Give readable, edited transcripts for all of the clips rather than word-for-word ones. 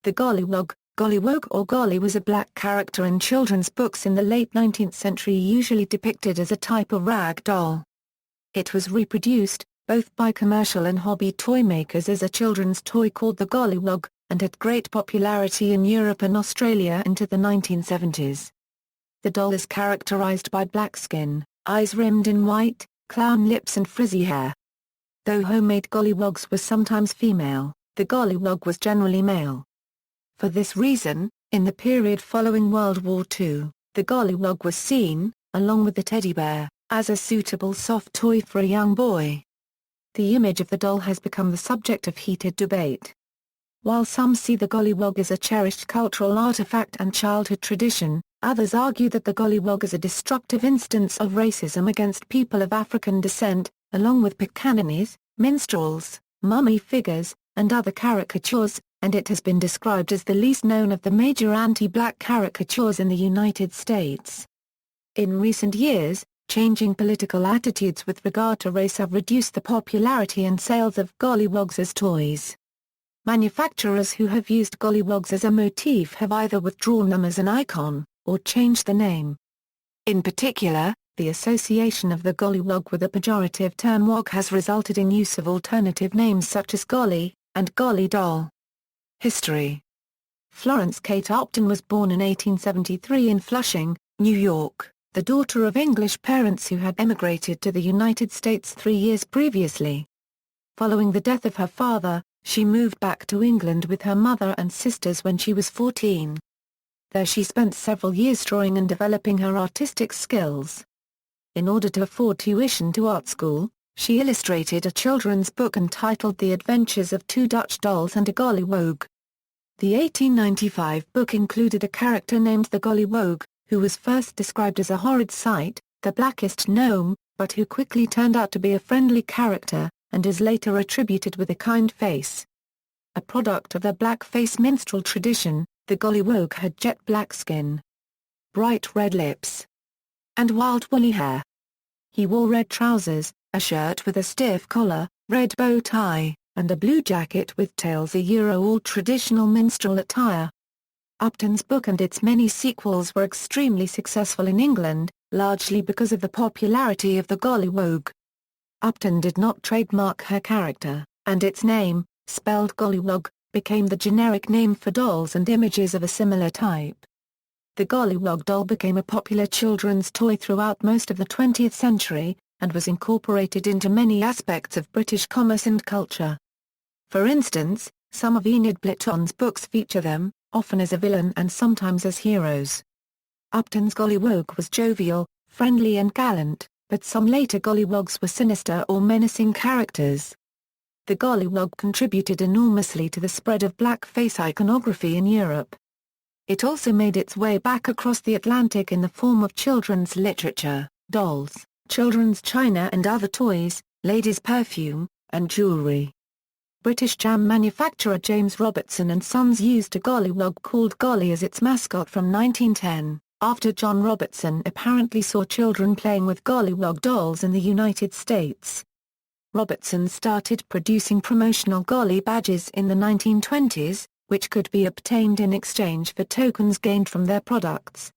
The Golliwog, golliwog or golly was a black character in children's books in the late 19th century, usually depicted as a type of rag doll. It was reproduced, both by commercial and hobby toy makers, as a children's toy called the Golliwog, and had great popularity in Europe and Australia into the 1970s. The doll is characterized by black skin, eyes rimmed in white, clown lips and frizzy hair. Though homemade golliwogs were sometimes female, the golliwog was generally male. For this reason, in the period following World War II, the golliwog was seen, along with the teddy bear, as a suitable soft toy for a young boy. The image of the doll has become the subject of heated debate. While some see the golliwog as a cherished cultural artifact and childhood tradition, others argue that the golliwog is a destructive instance of racism against people of African descent, along with pickaninnies, minstrels, mummy figures, and other caricatures, and it has been described as the least known of the major anti-black caricatures in the United States. In recent years, changing political attitudes with regard to race have reduced the popularity and sales of golliwogs as toys. Manufacturers who have used golliwogs as a motif have either withdrawn them as an icon, or changed the name. In particular, the association of the golliwog with the pejorative term wog has resulted in use of alternative names such as golly, and golly doll. History. Florence Kate Upton was born in 1873 in Flushing, New York, the daughter of English parents who had emigrated to the United States 3 years previously. Following the death of her father, she moved back to England with her mother and sisters when she was 14. There she spent several years drawing and developing her artistic skills. In order to afford tuition to art school, she illustrated a children's book entitled The Adventures of Two Dutch Dolls and a Golliwog. The 1895 book included a character named the Golliwog, who was first described as a horrid sight, the blackest gnome, but who quickly turned out to be a friendly character, and is later attributed with a kind face. A product of the blackface minstrel tradition, the Golliwog had jet black skin, bright red lips, and wild woolly hair. He wore red trousers, a shirt with a stiff collar, red bow tie, and a blue jacket with tails, all traditional minstrel attire. Upton's book and its many sequels were extremely successful in England, largely because of the popularity of the Golliwog. Upton did not trademark her character, and its name, spelled Golliwog, became the generic name for dolls and images of a similar type. The Golliwog doll became a popular children's toy throughout most of the 20th century, and was incorporated into many aspects of British commerce and culture. For instance, some of Enid Blyton's books feature them, often as a villain and sometimes as heroes. Upton's Golliwog was jovial, friendly and gallant, but some later golliwogs were sinister or menacing characters. The Golliwog contributed enormously to the spread of blackface iconography in Europe. It also made its way back across the Atlantic in the form of children's literature, dolls, children's china and other toys, ladies' perfume, and jewelry. British jam manufacturer James Robertson and Sons used a golliwog called Golly as its mascot from 1910, after John Robertson apparently saw children playing with golliwog dolls in the United States. Robertson started producing promotional golly badges in the 1920s, which could be obtained in exchange for tokens gained from their products.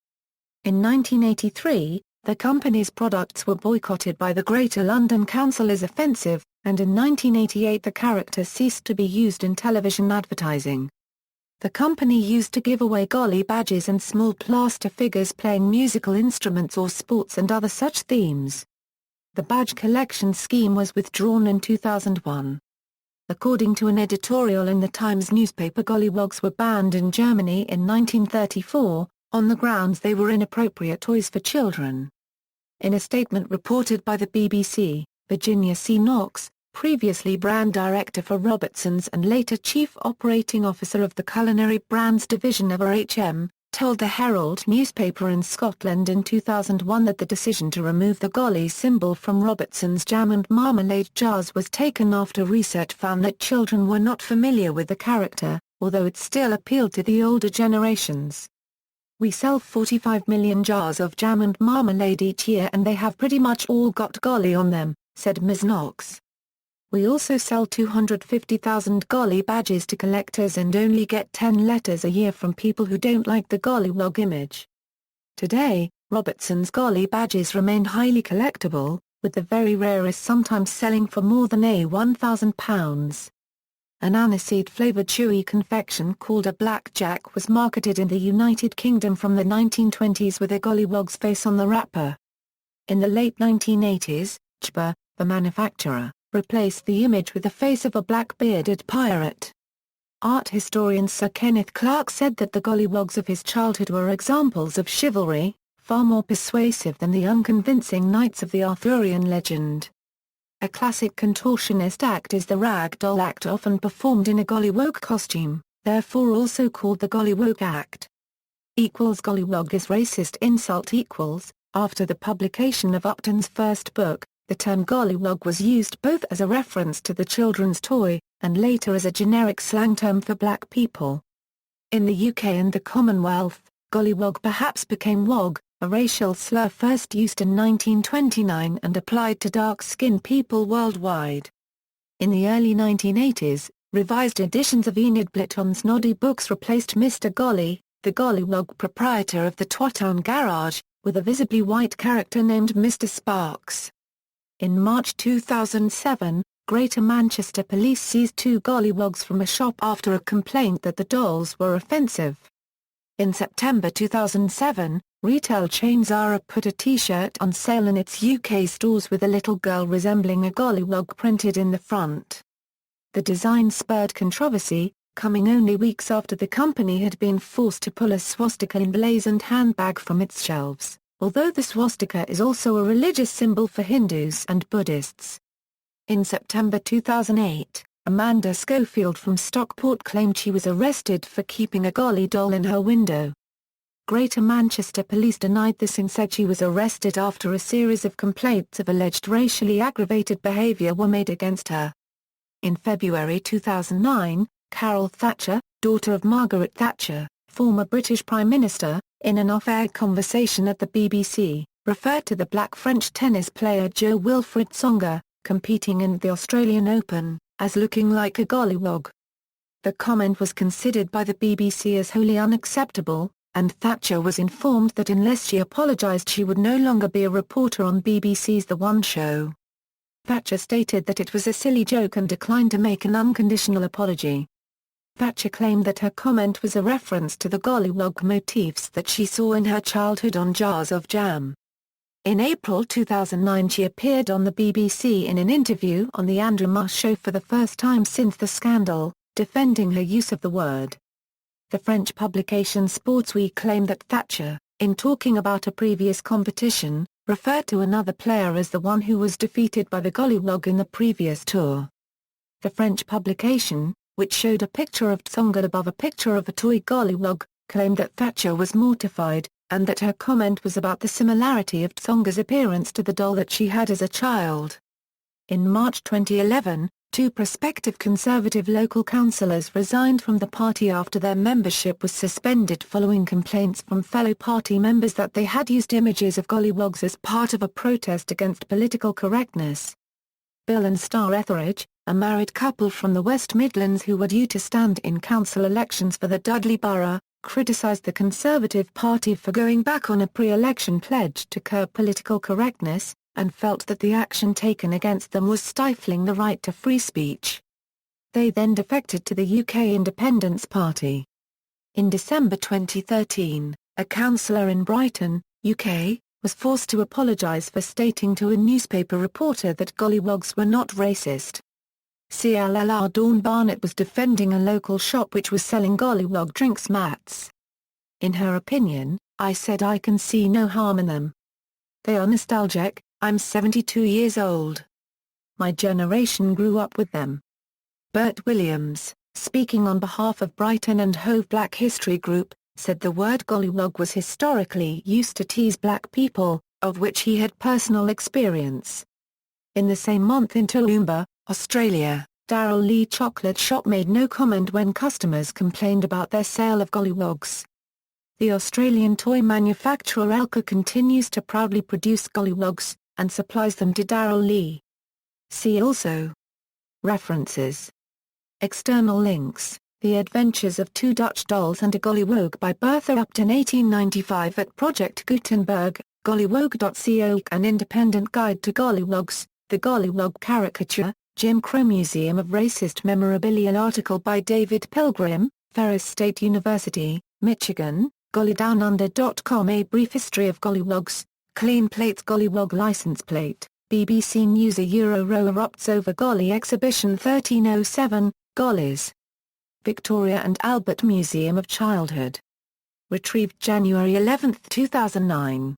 In 1983, the company's products were boycotted by the Greater London Council as offensive, and in 1988 the character ceased to be used in television advertising. The company used to give away golly badges and small plaster figures playing musical instruments or sports and other such themes. The badge collection scheme was withdrawn in 2001. According to an editorial in the Times newspaper, golliwogs were banned in Germany in 1934, on the grounds they were inappropriate toys for children. In a statement reported by the BBC, Virginia C. Knox, previously brand director for Robertson's and later chief operating officer of the culinary brands division of RHM, told the Herald newspaper in Scotland in 2001 that the decision to remove the golly symbol from Robertson's jam and marmalade jars was taken after research found that children were not familiar with the character, although it still appealed to the older generations. "We sell 45 million jars of jam and marmalade each year and they have pretty much all got golly on them," said Ms. Knox. We also sell 250,000 golly badges to collectors and only get 10 letters a year from people who don't like the Golliwog image. Today, Robertson's golly badges remain highly collectible, with the very rarest sometimes selling for more than £1,000. An aniseed-flavored chewy confection called a blackjack was marketed in the United Kingdom from the 1920s with a gollywog's face on the wrapper. In the late 1980s, Chba, the manufacturer, replaced the image with the face of a black-bearded pirate. Art historian Sir Kenneth Clark said that the golliwogs of his childhood were examples of chivalry, far more persuasive than the unconvincing knights of the Arthurian legend. A classic contortionist act is the rag doll act, often performed in a gollywog costume, therefore also called the Golliwog act. Gollywog is racist insult. After the publication of Upton's first book, the term gollywog was used both as a reference to the children's toy, and later as a generic slang term for black people. In the UK and the Commonwealth, gollywog perhaps became wog, a racial slur first used in 1929 and applied to dark-skinned people worldwide. In the early 1980s, revised editions of Enid Blyton's Noddy books replaced Mr. Golly, the gollywog proprietor of the Twatown garage, with a visibly white character named Mr. Sparks. In March 2007, Greater Manchester Police seized 2 golliwogs from a shop after a complaint that the dolls were offensive. In September 2007, retail chain Zara put a T-shirt on sale in its UK stores with a little girl resembling a gollywog printed in the front. The design spurred controversy, coming only weeks after the company had been forced to pull a swastika emblazoned handbag from its shelves, although the swastika is also a religious symbol for Hindus and Buddhists. In September 2008, Amanda Schofield from Stockport claimed she was arrested for keeping a golly doll in her window. Greater Manchester Police denied this and said she was arrested after a series of complaints of alleged racially aggravated behaviour were made against her. In February 2009, Carol Thatcher, daughter of Margaret Thatcher, former British Prime Minister, in an off-air conversation at the BBC, referred to the black French tennis player Jo Wilfried Tsonga, competing in the Australian Open, as looking like a gollywog. The comment was considered by the BBC as wholly unacceptable, and Thatcher was informed that unless she apologised she would no longer be a reporter on BBC's The One Show. Thatcher stated that it was a silly joke and declined to make an unconditional apology. Thatcher claimed that her comment was a reference to the gollywog motifs that she saw in her childhood on jars of jam. In April 2009 she appeared on the BBC in an interview on The Andrew Marr Show for the first time since the scandal, defending her use of the word. The French publication Sportsweek claimed that Thatcher, in talking about a previous competition, referred to another player as the one who was defeated by the gollywog in the previous tour. The French publication, which showed a picture of Tsonga above a picture of a toy gollywog, claimed that Thatcher was mortified, and that her comment was about the similarity of Tsonga's appearance to the doll that she had as a child. In March 2011, 2 prospective Conservative local councillors resigned from the party after their membership was suspended following complaints from fellow party members that they had used images of golliwogs as part of a protest against political correctness. Bill and Star Etheridge, a married couple from the West Midlands who were due to stand in council elections for the Dudley Borough, criticised the Conservative Party for going back on a pre-election pledge to curb political correctness, and felt that the action taken against them was stifling the right to free speech. They then defected to the UK Independence Party. In December 2013, a councillor in Brighton, UK, was forced to apologise for stating to a newspaper reporter that golliwogs were not racist. CLLR Dawn Barnett was defending a local shop which was selling gollywog drinks mats. In her opinion, I said I can see no harm in them. They are nostalgic, I'm 72 years old. My generation grew up with them. Bert Williams, speaking on behalf of Brighton and Hove Black History Group, said the word gollywog was historically used to tease black people, of which he had personal experience. In the same month in Toowoomba, Australia, Darrell Lea Chocolate Shop made no comment when customers complained about their sale of golliwogs. The Australian toy manufacturer Elka continues to proudly produce golliwogs, and supplies them to Darrell Lea. See also References. External links: The Adventures of Two Dutch Dolls and a Golliwog by Bertha Upton 1895 at Project Gutenberg, golliwogg.co. An Independent Guide to Golliwogs, The Golliwog Caricature, Jim Crow Museum of Racist Memorabilia. Article by David Pilgrim, Ferris State University, Michigan, gollydownunder.com. A Brief History of Golliwogs, Clean Plates. Golliwog License Plate, BBC News. A Row erupts over Golly Exhibition 1307, Gollies. Victoria and Albert Museum of Childhood. Retrieved January 11, 2009.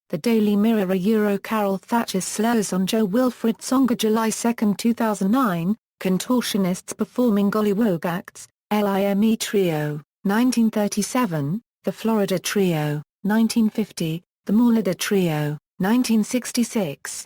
The Daily Mirror. Carol Thatcher's slurs on Joe Wilfred Songa. July 2, 2009, Contortionists performing Golliwog acts, LIME Trio, 1937, The Florida Trio, 1950, The Maulida Trio, 1966.